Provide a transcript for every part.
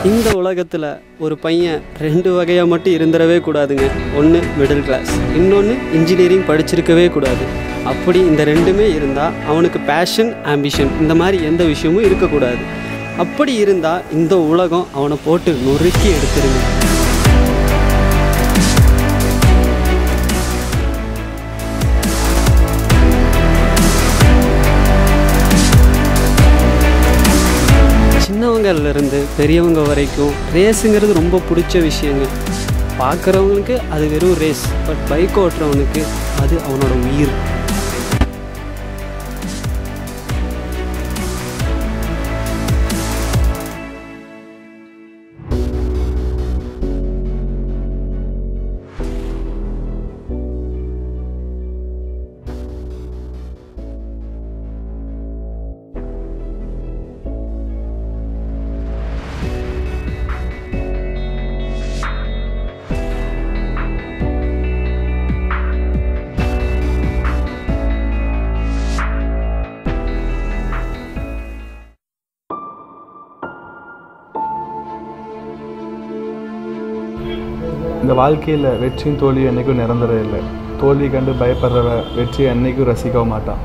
இந்த உலகத்தில் ஒரு பையன் 2 வகையாக மட்டும் இருந்துடவே கூடாதுங்க. ஒன்று மிடில் கிளாஸ், இன்னொன்று இன்ஜினியரிங் படிச்சிருக்கவே கூடாது. அப்படி இந்த ரெண்டுமே இருந்தால் அவனுக்கு பேஷன், ஆம்பிஷன் இந்த மாதிரி எந்த விஷயமும் இருக்கக்கூடாது. அப்படி இருந்தால் இந்த உலகம் அவனை போட்டு நொறுக்கி எடுத்துருங்க. சின்னவங்கள்லேருந்து பெரியவங்க வரைக்கும் ரேஸுங்கிறது ரொம்ப பிடிச்ச விஷயங்க. பார்க்குறவங்களுக்கு அது வெறும் ரேஸ், பட் பைக் ஓட்டுறவனுக்கு அது அவனோட உயிர். இந்த வாழ்க்கையில் வெற்றியும் தோல்வி என்றைக்கும் நிரந்தரம் இல்லை. தோல்வி கண்டு பயப்படுறவ வெற்றி என்றைக்கும் ரசிக்கவும் மாட்டான்.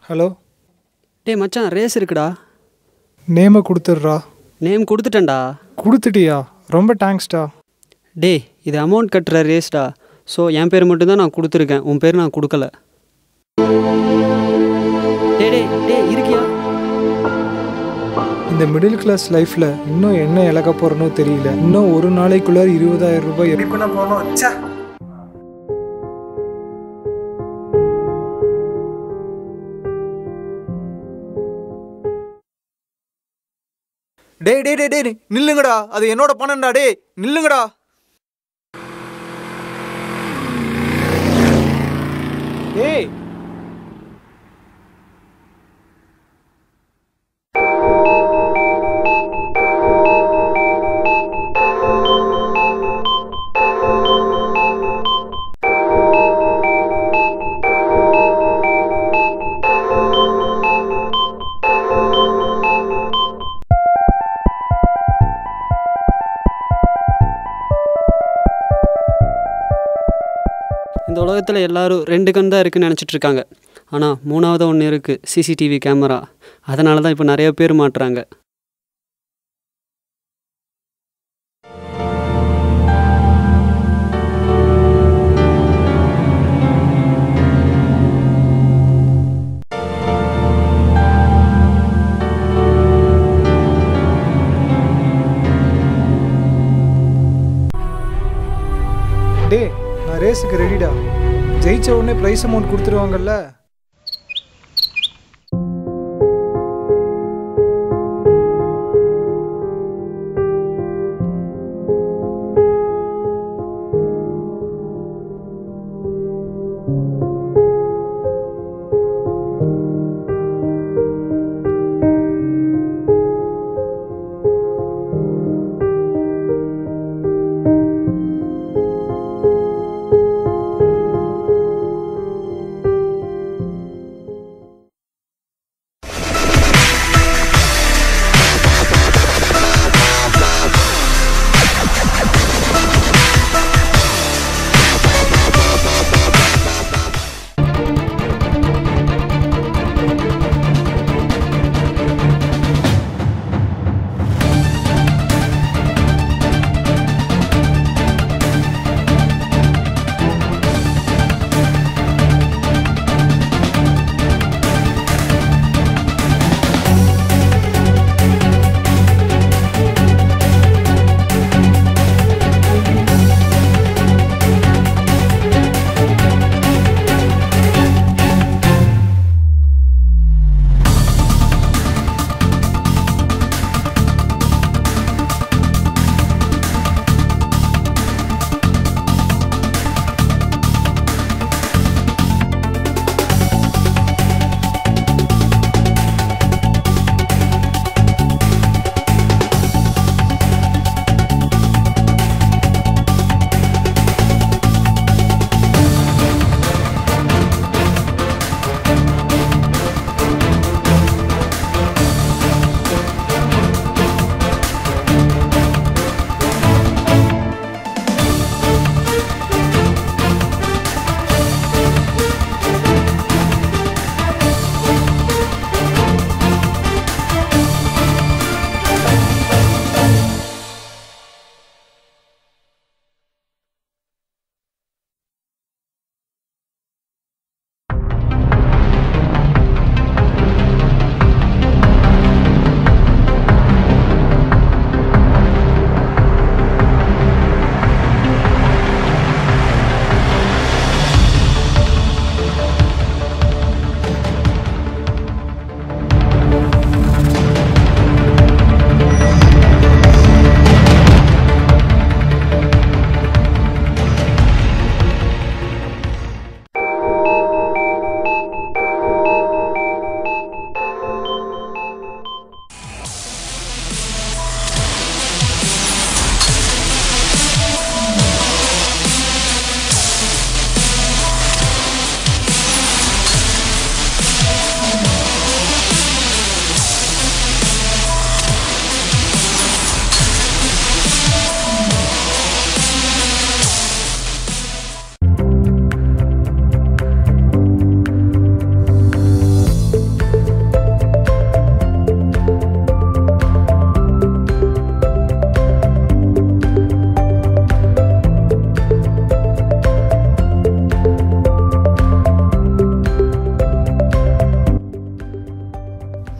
ஹலோ. டே மச்சான், ரேஸ் இருக்குடா. நேமை கொடுத்துட்றா. நேம் கொடுத்துட்டேன்டா. கொடுத்துட்டியா? ரொம்ப தேங்க்ஸ்டா. டே, இது அமௌண்ட் கட்டுற ரேஸ்டா. ஸோ என் பேர் மட்டும்தான் நான் கொடுத்துருக்கேன், உன் பேர் நான் கொடுக்கல. டே டே டே இருக்கியா? இந்த மிடில் கிளாஸ் லைஃப்பில் இன்னும் என்ன இழக்க போகிறனோ தெரியல. இன்னும் ஒரு நாளைக்குள்ளே 20,000 ரூபாய் எப்படி பண்ண போகணும்? டே டே டே டே நில்லுங்கடா, அது என்னோட பணம்டா. டே நில்லுங்கடா. ஏய், இந்த உலகத்தில் எல்லோரும் 2 கண் தான் இருக்குதுன்னு நினச்சிட்ருக்காங்க. ஆனால் 3வது ஒன்று இருக்குது, சிசிடிவி கேமரா. அதனால தான் இப்போ நிறைய பேர் மாட்டுறாங்க. டே நான் ரேஸுக்கு ரெடிடா. ஜெயிச்ச உடனே ப்ரைஸ் அமௌண்ட் கொடுத்துருவாங்கல்ல.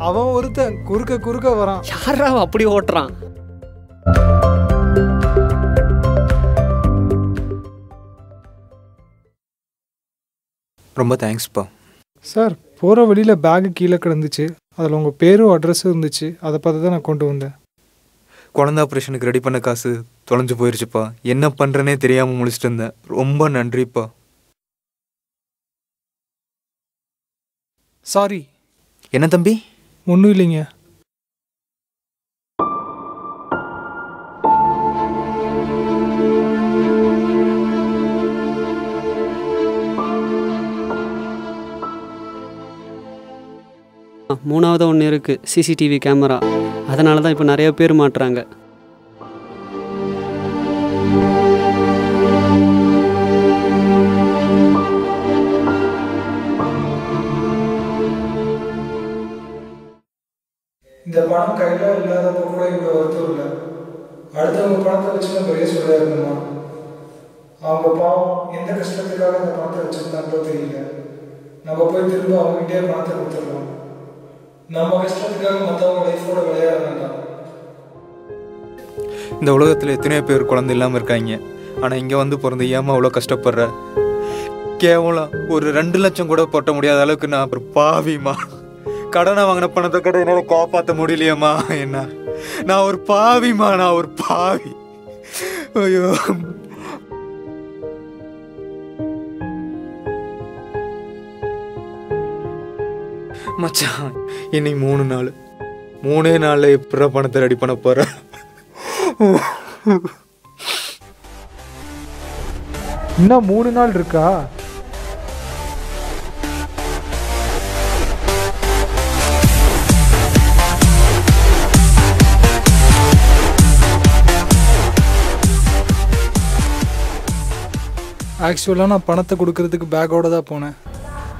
அவன் ஒருத்தன் குறுக்க குறுக்க வரான். யாரா அப்படி ஓட்டுறான்? ரொம்ப தேங்க்ஸ்ப்பா. சார் போகிற வழியில் பேகு கீழே கிடந்துச்சு, அதில் உங்கள் பேரும் அட்ரஸும் இருந்துச்சு, அதை பார்த்து தான் நான் கொண்டு வந்தேன். குழந்தை ஆப்ரேஷனுக்கு ரெடி பண்ண காசு தொலைஞ்சு போயிருச்சுப்பா. என்ன பண்ணுறேனே தெரியாமல் முழிச்சிட்டு இருந்தேன். ரொம்ப நன்றிப்பா. சாரி. என்ன தம்பி? ஒன்றும் இல்லைங்க. மூணாவது ஒன்று இருக்குது, சிசிடிவி கேமரா. அதனால தான் இப்போ நிறைய பேர் மாட்டுறாங்க. இந்த பணம் கையில் இல்லாதப்போ கூட இவ்வளோ வருத்தம் இல்லை. அடுத்தவங்க பணத்தை வச்சு நம்ம ரேஸ் விளையாடணுமா? அவங்க பாவம் எந்த கஷ்டத்துக்காக அந்த பணத்தை வச்சுருந்தாங்களோ தெரியல. நம்ம போய் திரும்ப அவங்ககிட்டே பணத்தை கொடுத்துடலாம். நம்ம கஷ்டத்துக்காக மற்றவங்க லைஃபோட விளையாட வேண்டாம். இந்த உலகத்தில் எத்தனையோ பேர் குழந்தை இல்லாமல் இருக்காங்க. ஆனால் இங்கே வந்து பிறந்த ஏமா அவ்வளோ கஷ்டப்படுற? கேவலம் ஒரு 2 லட்சம் கூட போட்ட முடியாத அளவுக்கு நான் அப்புறம் பாவிமா. கடனை வாங்கின பணத்தை கூட என்னால் காப்பாற்ற முடியலையம்மா. என்ன நான் ஒரு பாவிமா, நான் ஒரு பாவி. ஐயோ மச்சான், இன்னைக்கு 3 நாள். 3 நாளில் எப்படா பணத்தை ரெடி பண்ண போகிறேன்? இன்னும் 3 நாள் இருக்கா? ஆக்சுவலாக நான் பணத்தை கொடுக்கறதுக்கு பேக்கோடு தான் போனேன்.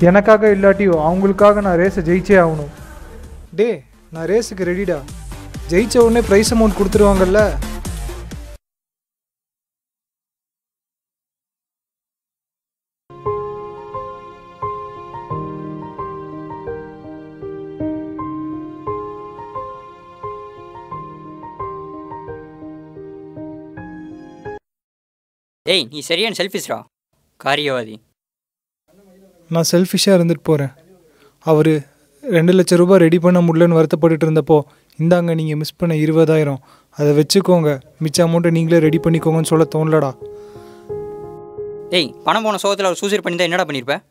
எனக்காக இல்லாட்டியோ அவங்களுக்காக நான் ரேஸை ஜெயிச்சே ஆகணும். டே, நான் ரேஸுக்கு ரெடிடா. ஜெயிச்ச உடனே ப்ரைஸ் அமௌண்ட் கொடுத்துருவாங்கல்ல. ஏய், நீ சரியான செல்ஃபிஷ்ரா, காரியவாதி. நான் செல்ஃபிஷாக இருந்துட்டு போகிறேன். அவர் 2 லட்சம் ரூபாய் ரெடி பண்ண முடியலன்னு வருத்தப்பட்டுட்டு இருந்தப்போ, இந்தாங்க நீங்கள் மிஸ் பண்ண 20,000, அதை வச்சுக்கோங்க, மிச்ச அமௌண்ட்டை நீங்களே ரெடி பண்ணிக்கோங்கன்னு சொல்ல தோணலடா. ஏய், பணம் போன சோகத்தில் அவர் சூசைட் பண்ணி தான் என்னடா பண்ணியிருப்பேன்?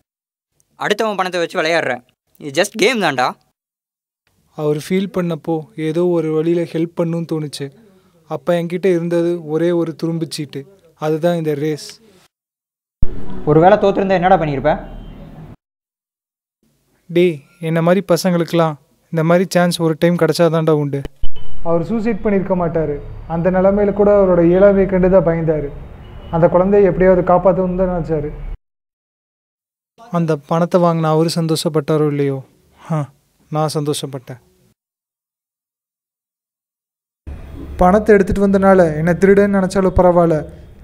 அடுத்தவன் பணத்தை வச்சு விளையாடுறேன். இது ஜஸ்ட் கேம் தான்டா. அவர் ஃபீல் பண்ணப்போ ஏதோ ஒரு வழியில் ஹெல்ப் பண்ணுன்னு தோணுச்சு. அப்போ என்கிட்ட இருந்தது ஒரே ஒரு துரும்பு சீட்டு. அதுதான் இந்த ரேஸ். ஒரு வேளை தோற்றுருந்தா என்னடா பண்ணியிருப்பேன்? டே, என்ன மாதிரி பசங்களுக்கெல்லாம் இந்த மாதிரி சான்ஸ் ஒரு டைம் கிடச்சாதான்டா உண்டு. அவர் சூசைட் பண்ணியிருக்க மாட்டார். அந்த நிலமையில கூட அவரோட இயலாமையை கண்டு தான் பயந்தார். அந்த குழந்தைய எப்படியாவது காப்பாற்றணும்னு தான் நினச்சார். அந்த பணத்தை வாங்கின அவர் சந்தோஷப்பட்டாரோ இல்லையோ, நான் சந்தோஷப்பட்டேன். பணத்தை எடுத்துகிட்டு வந்தனால என்னை திருடன்னு நினச்சாலும் பரவாயில்ல,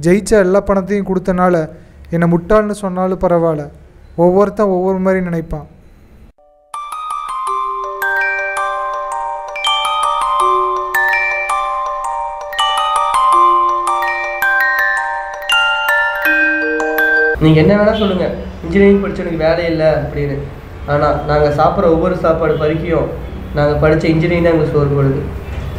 ஜெயிச்ச எல்லா பணத்தையும் கொடுத்தனால என்னை முட்டாள்னு சொன்னாலும் பரவாயில்ல. ஒவ்வொருத்தன் ஒவ்வொரு மாதிரி நினைப்பான். நீங்கள் என்ன வேணால் சொல்லுங்கள், இன்ஜினியரிங் படித்தவனுக்கு வேலை இல்லை அப்படின்னு. ஆனால் நாங்கள் சாப்பிட்ற ஒவ்வொரு சாப்பாடு வரைக்கும் நாங்கள் படித்த இன்ஜினியரிங் தான் எங்களுக்கு சோறு போடுது.